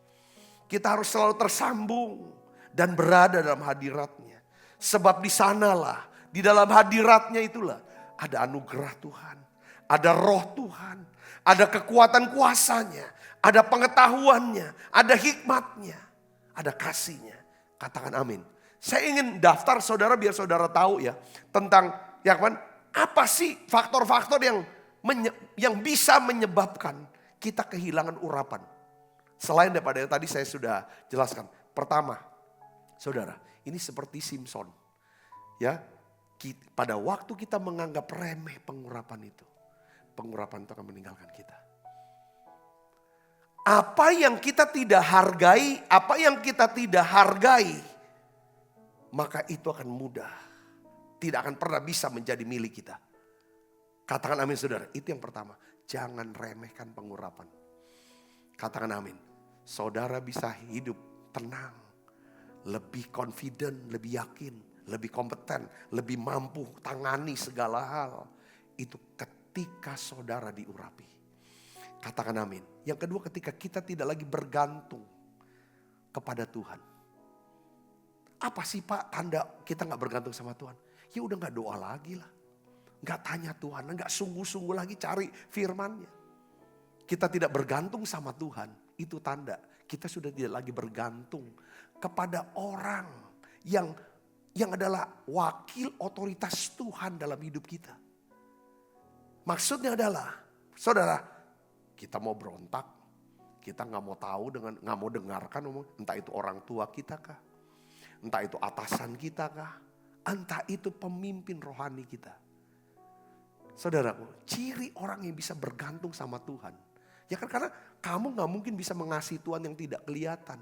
Kita harus selalu tersambung dan berada dalam hadiratnya. Sebab di sanalah, di dalam hadiratnya itulah ada anugerah Tuhan. Ada roh Tuhan. Ada kekuatan kuasanya. Ada pengetahuannya. Ada hikmatnya. Ada kasihnya. Katakan amin. Saya ingin daftar saudara biar saudara tahu ya tentang ya kan apa sih faktor-faktor yang bisa menyebabkan kita kehilangan urapan. Selain daripada yang tadi saya sudah jelaskan. Pertama, saudara, ini seperti Simpson. Ya, pada waktu kita menganggap remeh pengurapan itu akan meninggalkan kita. Apa yang kita tidak hargai, maka itu akan mudah. Tidak akan pernah bisa menjadi milik kita. Katakan amin saudara. Itu yang pertama. Jangan remehkan pengurapan. Katakan amin. Saudara bisa hidup tenang. Lebih confident, lebih yakin. Lebih kompeten. Lebih mampu tangani segala hal. Itu ketika saudara diurapi. Katakan amin. Yang kedua ketika kita tidak lagi bergantung kepada Tuhan. Apa sih Pak tanda kita gak bergantung sama Tuhan? Ya udah gak doa lagi lah. Gak tanya Tuhan, gak sungguh-sungguh lagi cari firman-Nya. Kita tidak bergantung sama Tuhan, itu tanda kita sudah tidak lagi bergantung kepada orang yang adalah wakil otoritas Tuhan dalam hidup kita. Maksudnya adalah, saudara, kita mau berontak, kita gak mau tahu gak mau dengarkan, entah itu orang tua kita kah? Entah itu atasan kita kah? Entah itu pemimpin rohani kita. Saudaraku, ciri orang yang bisa bergantung sama Tuhan. Ya kan, karena kamu gak mungkin bisa mengasihi Tuhan yang tidak kelihatan.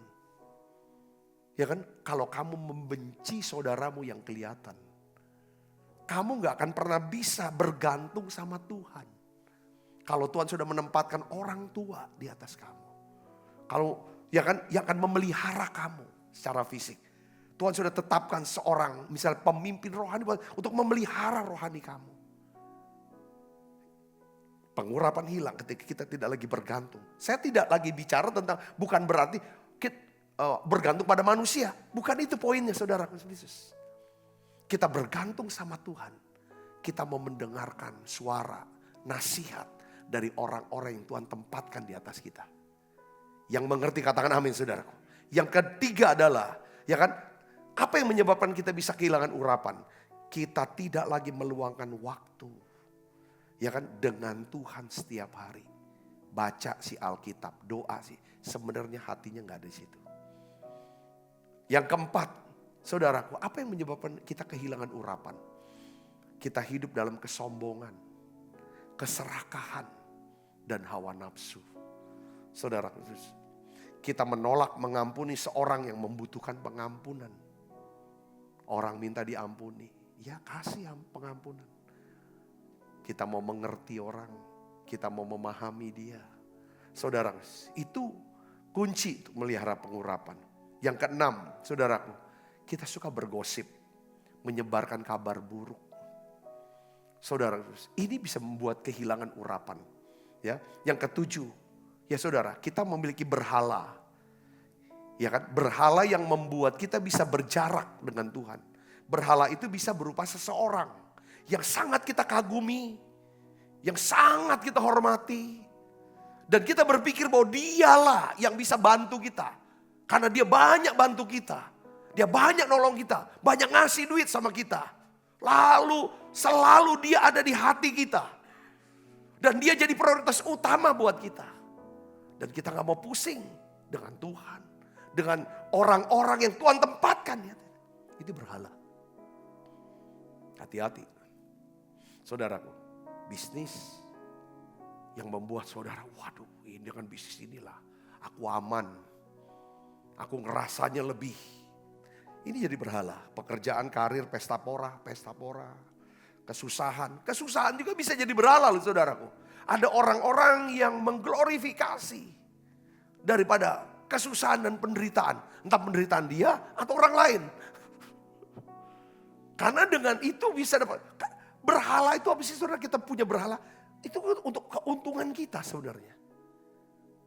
Ya kan, kalau kamu membenci saudaramu yang kelihatan. Kamu gak akan pernah bisa bergantung sama Tuhan. Kalau Tuhan sudah menempatkan orang tua di atas kamu. Kalau ya kan, yang akan memelihara kamu secara fisik. Tuhan sudah tetapkan seorang misalnya pemimpin rohani untuk memelihara rohani kamu. Pengurapan hilang ketika kita tidak lagi bergantung. Saya tidak lagi bicara tentang, bukan berarti kita bergantung pada manusia. Bukan itu poinnya, saudara Yesus. Kita bergantung sama Tuhan. Kita mau mendengarkan suara, nasihat dari orang-orang yang Tuhan tempatkan di atas kita. Yang mengerti katakan amin, saudaraku. Yang ketiga adalah, ya kan, apa yang menyebabkan kita bisa kehilangan urapan? Kita tidak lagi meluangkan waktu. Ya kan, dengan Tuhan setiap hari. Baca si Alkitab, doa sih. Sebenarnya hatinya gak ada di situ. Yang keempat, saudaraku, apa yang menyebabkan kita kehilangan urapan? Kita hidup dalam kesombongan, keserakahan, dan hawa nafsu. Saudaraku, kita menolak mengampuni seorang yang membutuhkan pengampunan. Orang minta diampuni, ya kasih pengampunan. Kita mau mengerti orang, kita mau memahami dia. Saudara, itu kunci untuk melihara pengurapan. Yang keenam, saudaraku, kita suka bergosip, menyebarkan kabar buruk. Saudara, ini bisa membuat kehilangan urapan. Ya, yang ketujuh, ya saudara, kita memiliki berhala. Ya kan, berhala yang membuat kita bisa berjarak dengan Tuhan. Berhala itu bisa berupa seseorang yang sangat kita kagumi, yang sangat kita hormati. Dan kita berpikir bahwa dialah yang bisa bantu kita. Karena dia banyak bantu kita. Dia banyak nolong kita, banyak ngasih duit sama kita. Lalu selalu dia ada di hati kita. Dan dia jadi prioritas utama buat kita. Dan kita gak mau pusing dengan Tuhan. Dengan orang-orang yang Tuhan tempatkan. Itu berhala. Hati-hati. Saudaraku, bisnis yang membuat saudara, waduh ini dengan bisnis inilah aku aman. Aku ngerasanya lebih. Ini jadi berhala. Pekerjaan, karir, pesta pora. Kesusahan juga bisa jadi berhala loh saudaraku. Ada orang-orang yang mengglorifikasi daripada kesusahan dan penderitaan. Entah penderitaan dia atau orang lain. Karena dengan itu bisa dapat. Berhala itu apa sih saudara, kita punya berhala. Itu untuk keuntungan kita sebenarnya.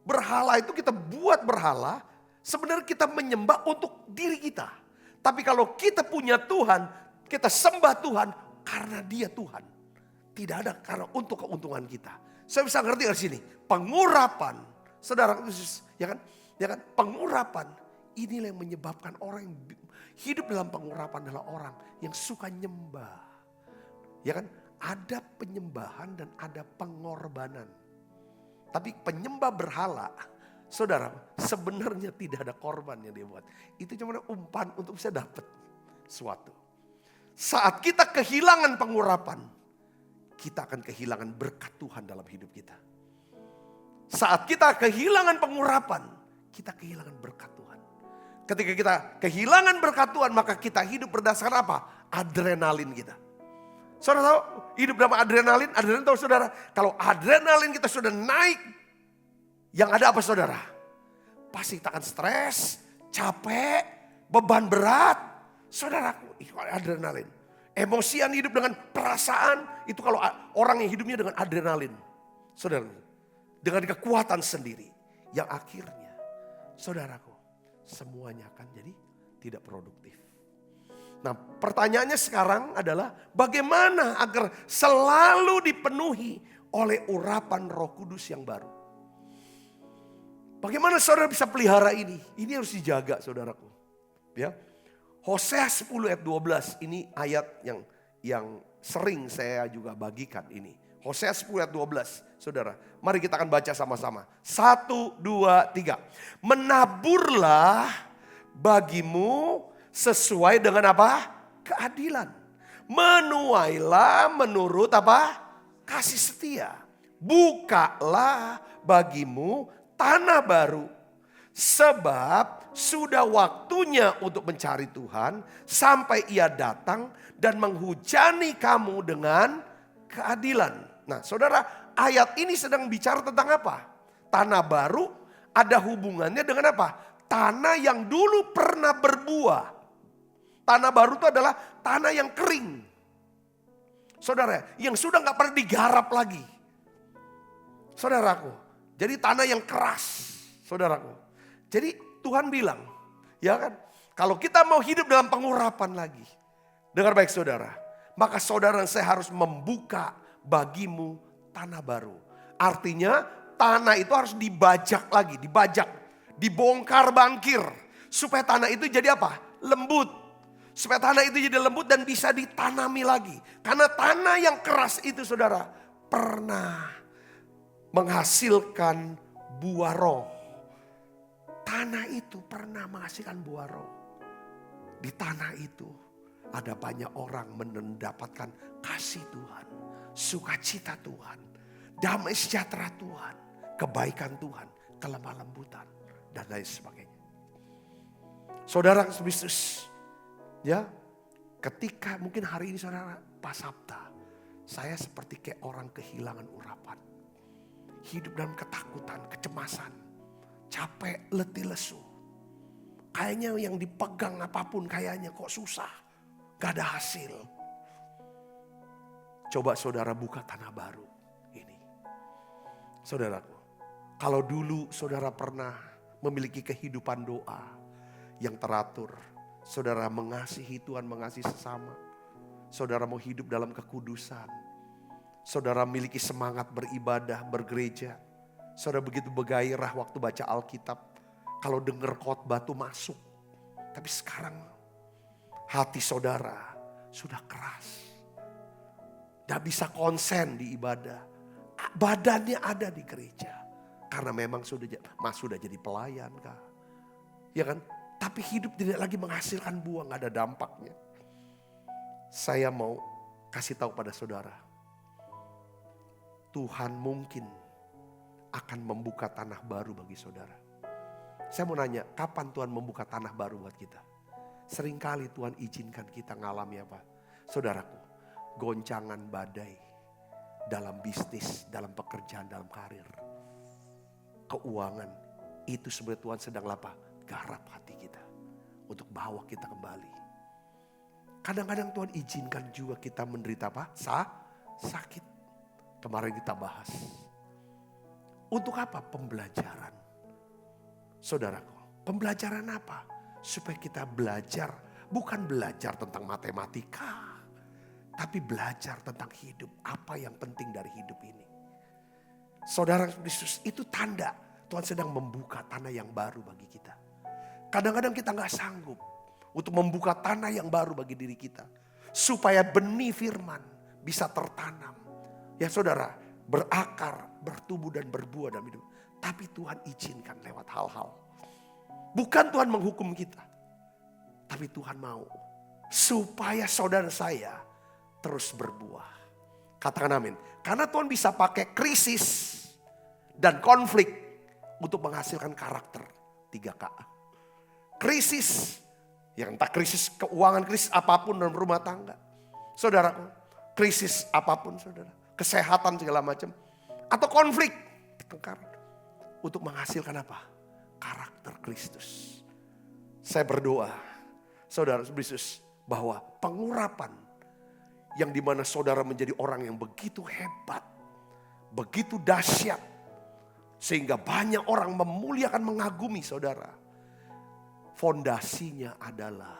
Berhala itu kita buat berhala. Sebenarnya kita menyembah untuk diri kita. Tapi kalau kita punya Tuhan, kita sembah Tuhan karena dia Tuhan. Tidak ada karena untuk keuntungan kita. Saya bisa ngerti dari sini. Pengurapan. Saudara, ya kan? Pengurapan. Inilah yang menyebabkan orang yang hidup dalam pengurapan adalah orang yang suka nyembah. Ya kan, ada penyembahan dan ada pengorbanan. Tapi penyembah berhala, saudara, sebenarnya tidak ada korban yang dia buat. Itu cuma umpan untuk bisa dapat sesuatu. Saat kita kehilangan pengurapan, kita akan kehilangan berkat Tuhan dalam hidup kita. Saat kita kehilangan pengurapan, kita kehilangan berkat Tuhan. Ketika kita kehilangan berkat Tuhan, maka kita hidup berdasarkan apa? Adrenalin kita. Saudara tahu hidup dalam adrenalin? Adrenalin tahu saudara, kalau adrenalin kita sudah naik, yang ada apa saudara? Pasti kita akan stres, capek, beban berat. Saudaraku, adrenalin. Emosian hidup dengan perasaan, itu kalau orang yang hidupnya dengan adrenalin. Saudara, dengan kekuatan sendiri. Yang akhirnya, saudaraku, semuanya akan jadi tidak produktif. Nah, pertanyaannya sekarang adalah bagaimana agar selalu dipenuhi oleh urapan Roh Kudus yang baru. Bagaimana saudara bisa pelihara ini? Ini harus dijaga saudaraku. Ya. Hosea 10 ayat 12 ini ayat yang sering saya juga bagikan ini. Hosea 10 ayat 12 saudara. Mari kita akan baca sama-sama. 1, 2, 3. Menaburlah bagimu sesuai dengan apa? Keadilan. Menuailah menurut apa? kasih setia. Bukalah bagimu tanah baru. Sebab sudah waktunya untuk mencari Tuhan sampai ia datang dan menghujani kamu dengan keadilan. Nah saudara, ayat ini sedang bicara tentang apa? Tanah baru ada hubungannya dengan apa? Tanah yang dulu pernah berbuah. Tanah baru itu adalah tanah yang kering. Saudara, yang sudah gak pernah digarap lagi. Saudaraku, jadi tanah yang keras. Saudaraku, jadi Tuhan bilang, ya kan, kalau kita mau hidup dalam pengurapan lagi, dengar baik saudara, maka saudara dan saya harus membuka bagimu tanah baru. Artinya tanah itu harus dibajak lagi, dibongkar bangkir. Supaya tanah itu jadi apa? Lembut. Supaya tanah itu jadi lembut dan bisa ditanami lagi. Karena tanah yang keras itu saudara pernah menghasilkan buah roh. Tanah itu pernah menghasilkan buah roh. Di tanah itu ada banyak orang mendapatkan kasih Tuhan, sukacita Tuhan, damai sejahtera Tuhan, kebaikan Tuhan, kelemah lembutan, dan lain sebagainya. Saudara Kristus, ya, ketika mungkin hari ini saudara pas Sabta, saya seperti kayak orang kehilangan urapan. Hidup dalam ketakutan, kecemasan, capek, letih lesu. Kayaknya yang dipegang apapun kayaknya kok susah, gak ada hasil. Coba saudara buka tanah baru ini. Saudaraku, kalau dulu saudara pernah memiliki kehidupan doa yang teratur, saudara mengasihi Tuhan, mengasihi sesama, saudara mau hidup dalam kekudusan, saudara memiliki semangat beribadah, bergereja, saudara begitu bergairah waktu baca Alkitab, kalau dengar khotbah tuh masuk. Tapi sekarang hati saudara sudah keras. Gak bisa konsen di ibadah. Badannya ada di gereja. Karena memang sudah jadi pelayan kah? Ya kan? Tapi hidup tidak lagi menghasilkan buah, gak ada dampaknya. Saya mau kasih tahu pada saudara. Tuhan mungkin akan membuka tanah baru bagi saudara. Saya mau nanya, kapan Tuhan membuka tanah baru buat kita? Seringkali Tuhan izinkan kita ngalami apa? Saudaraku, goncangan badai dalam bisnis, dalam pekerjaan, dalam karir. Keuangan, itu sebenarnya Tuhan sedang apa? Garap hati kita untuk bawa kita kembali. Kadang-kadang Tuhan izinkan juga kita menderita apa? Sakit. Kemarin kita bahas. Untuk apa? Pembelajaran. Saudaraku, pembelajaran apa? Supaya kita belajar, bukan belajar tentang matematika, tapi belajar tentang hidup. Apa yang penting dari hidup ini? Saudara Kristus, itu tanda Tuhan sedang membuka tanah yang baru bagi kita. Kadang-kadang kita gak sanggup untuk membuka tanah yang baru bagi diri kita. Supaya benih firman bisa tertanam. Ya saudara, berakar, bertumbuh dan berbuah dalam hidup. Tapi Tuhan izinkan lewat hal-hal. Bukan Tuhan menghukum kita. Tapi Tuhan mau. Supaya saudara saya terus berbuah. Katakan amin. Karena Tuhan bisa pakai krisis dan konflik untuk menghasilkan karakter. 3K. Krisis. Yang entah krisis keuangan, krisis apapun dalam rumah tangga. Saudara, krisis apapun saudara. Kesehatan segala macam. Atau konflik. Tengkar. Untuk menghasilkan apa? Karakter Kristus. Saya berdoa, saudara Kristus, bahwa pengurapan yang dimana saudara menjadi orang yang begitu hebat, begitu dahsyat, sehingga banyak orang memuliakan, mengagumi saudara. Fondasinya adalah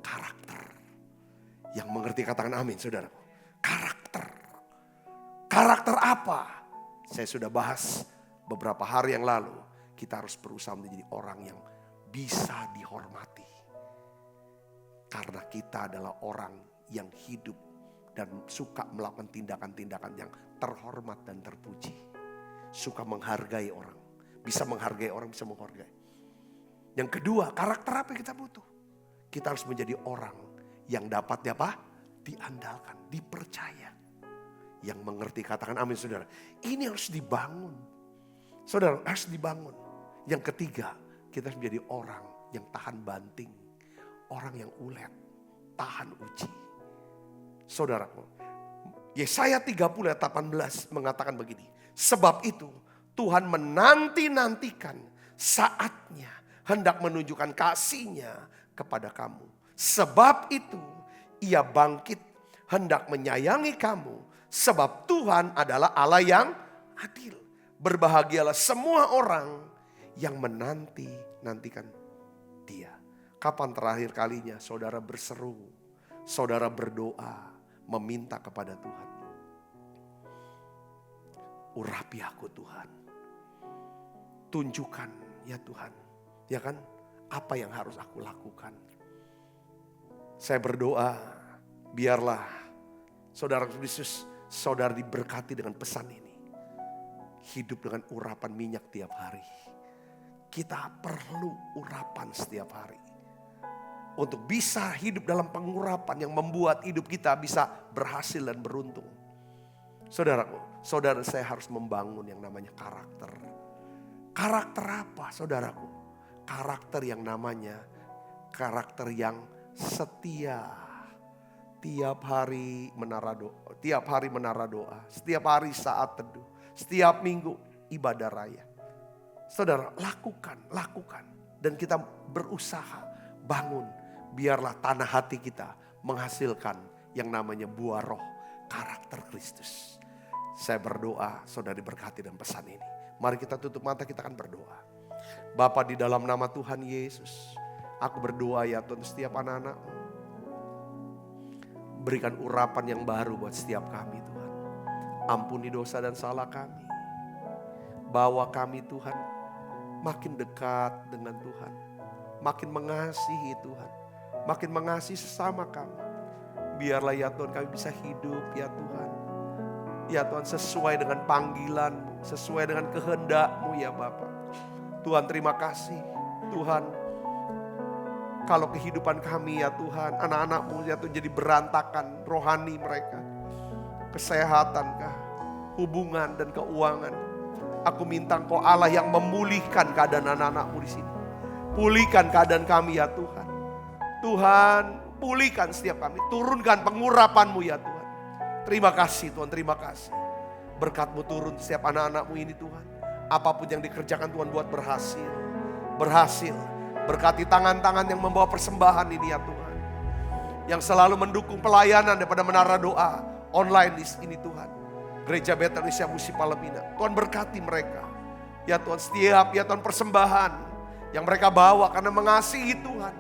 karakter. Yang mengerti katakan amin saudara. Karakter. Karakter apa? Saya sudah bahas beberapa hari yang lalu, kita harus berusaha menjadi orang yang bisa dihormati. Karena kita adalah orang yang hidup dan suka melakukan tindakan-tindakan yang terhormat dan terpuji. Suka menghargai orang. Bisa menghargai orang, bisa menghargai. Yang kedua, karakter apa yang kita butuh? Kita harus menjadi orang yang dapat apa? Diandalkan, dipercaya. Yang mengerti katakan amin saudara. Ini harus dibangun. Saudara harus dibangun. Yang ketiga, kita harus menjadi orang yang tahan banting. Orang yang ulet, tahan uji. Saudaraku, Yesaya 30 ayat 18 mengatakan begini. Sebab itu Tuhan menanti-nantikan saatnya hendak menunjukkan kasih-Nya kepada kamu. Sebab itu Ia bangkit hendak menyayangi kamu. Sebab Tuhan adalah Allah yang adil. Berbahagialah semua orang yang menanti-nantikan Dia. Kapan terakhir kalinya saudara berseru, saudara berdoa, meminta kepada Tuhan? Urapi aku Tuhan. Tunjukkan ya Tuhan. Ya kan? Apa yang harus aku lakukan? Saya berdoa, biarlah saudara Kristus, saudara diberkati dengan pesan ini. Hidup dengan urapan minyak tiap hari. Kita perlu urapan setiap hari. Untuk bisa hidup dalam pengurapan yang membuat hidup kita bisa berhasil dan beruntung. Saudaraku, saudara saya harus membangun yang namanya karakter. Karakter apa saudaraku? Karakter yang namanya karakter yang setia. Tiap hari menara doa, setiap hari saat teduh, setiap minggu ibadah raya. Saudara, lakukan. Dan kita berusaha bangun. Biarlah tanah hati kita menghasilkan yang namanya buah roh, karakter Kristus. Saya berdoa, saudara diberkati dengan pesan ini. Mari kita tutup mata, kita akan berdoa. Bapa, di dalam nama Tuhan Yesus, aku berdoa ya Tuhan, setiap anak-anak-Mu. Berikan urapan yang baru buat setiap kami Tuhan. Ampuni dosa dan salah kami. Bawa kami Tuhan makin dekat dengan Tuhan. Makin mengasihi Tuhan. Makin mengasihi sesama kami. Biarlah ya Tuhan kami bisa hidup ya Tuhan. Ya Tuhan sesuai dengan panggilan-Mu. Sesuai dengan kehendak-Mu ya Bapa. Tuhan terima kasih. Tuhan, kalau kehidupan kami ya Tuhan, anak-anak-Mu ya Tuhan jadi berantakan rohani mereka. Kesehatankah, hubungan dan keuangan. Aku minta Engkau Allah yang memulihkan keadaan anak-anak-Mu di sini. Pulihkan keadaan kami ya Tuhan. Tuhan, pulihkan setiap kami. Turunkan pengurapan-Mu ya Tuhan. Terima kasih Tuhan, terima kasih. Berkat-Mu turun setiap anak-anak-Mu ini Tuhan. Apapun yang dikerjakan Tuhan buat berhasil. Berhasil. Berkati tangan-tangan yang membawa persembahan ini ya Tuhan. Yang selalu mendukung pelayanan daripada menara doa online di sini Tuhan. Gereja Bethel Indonesia Musi Palembina. Tuhan berkati mereka. Ya Tuhan, setiap ya Tuhan persembahan yang mereka bawa karena mengasihi Tuhan.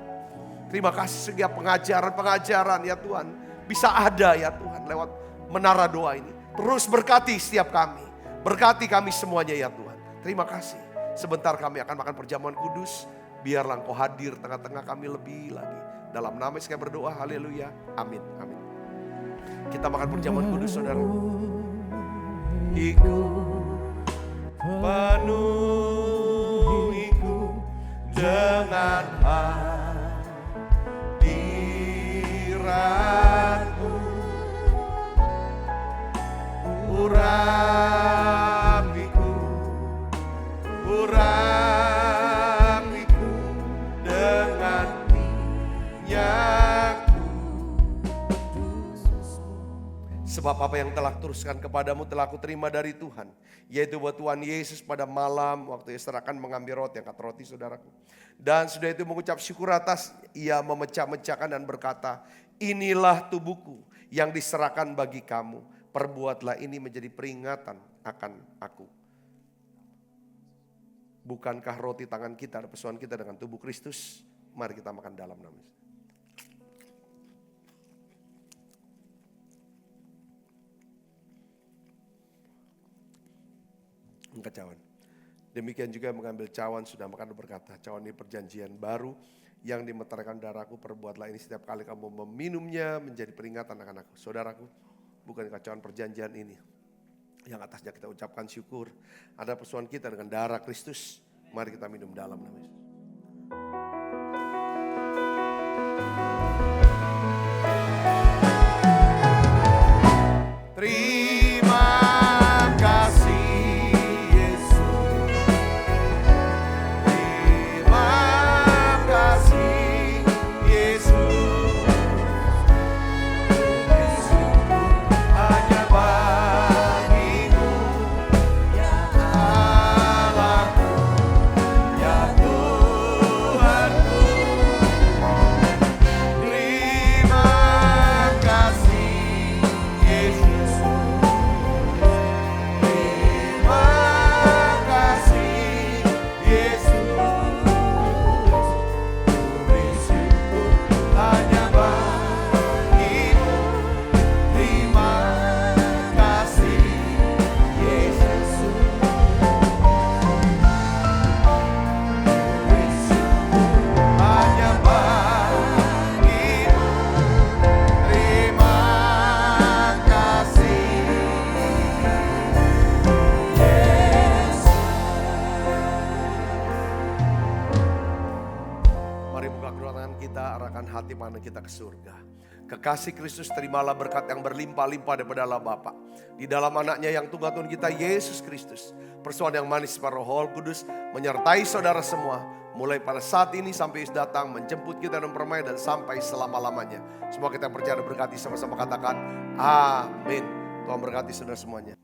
Terima kasih setiap pengajaran-pengajaran ya Tuhan. Bisa ada ya Tuhan lewat menara doa ini. Terus berkati setiap kami. Berkati kami semuanya ya Tuhan. Terima kasih. Sebentar kami akan makan perjamuan kudus. Biarlah Engkau hadir tengah-tengah kami lebih lagi. Dalam nama Yesus kami berdoa, haleluya, amin, amin. Kita makan perjamuan kudus saudara. Penuhiku dengan hadirat-Mu. Urapiku dengan minyak-Mu. Sebab apa yang telah teruskan kepadamu telah aku terima dari Tuhan. Yaitu buat Tuhan Yesus pada malam waktu Ia serahkan mengambil roti, angkat roti saudaraku. Dan sudah itu mengucap syukur atas, Ia memecah-mecahkan dan berkata, inilah tubuhku yang diserahkan bagi kamu. Perbuatlah ini menjadi peringatan akan aku. Bukankah roti tangan kita, persoalan kita dengan tubuh Kristus? Mari kita makan dalam nama Yesus. Angkat cawan. Demikian juga mengambil cawan sudah makan berkata, cawan ini perjanjian baru yang dimeteraikan darahku, perbuatlah ini setiap kali kamu meminumnya menjadi peringatan akan aku. Saudaraku, bukankah cawan perjanjian ini yang atasnya kita ucapkan syukur, ada persoalan kita dengan darah Kristus. Mari kita minum dalam nama Yesus. Terima bagaimana kita ke surga. Kekasih Kristus, terimalah berkat yang berlimpah-limpah daripada Allah Bapa. Di dalam anaknya yang tunggal Tuhan kita, Yesus Kristus. Persoalan yang manis para Roh Kudus menyertai saudara semua. Mulai pada saat ini sampai Yesus datang menjemput kita dan permai dan sampai selama-lamanya. Semua kita percaya dan berkati, sama-sama katakan amin. Tuhan berkati saudara semuanya.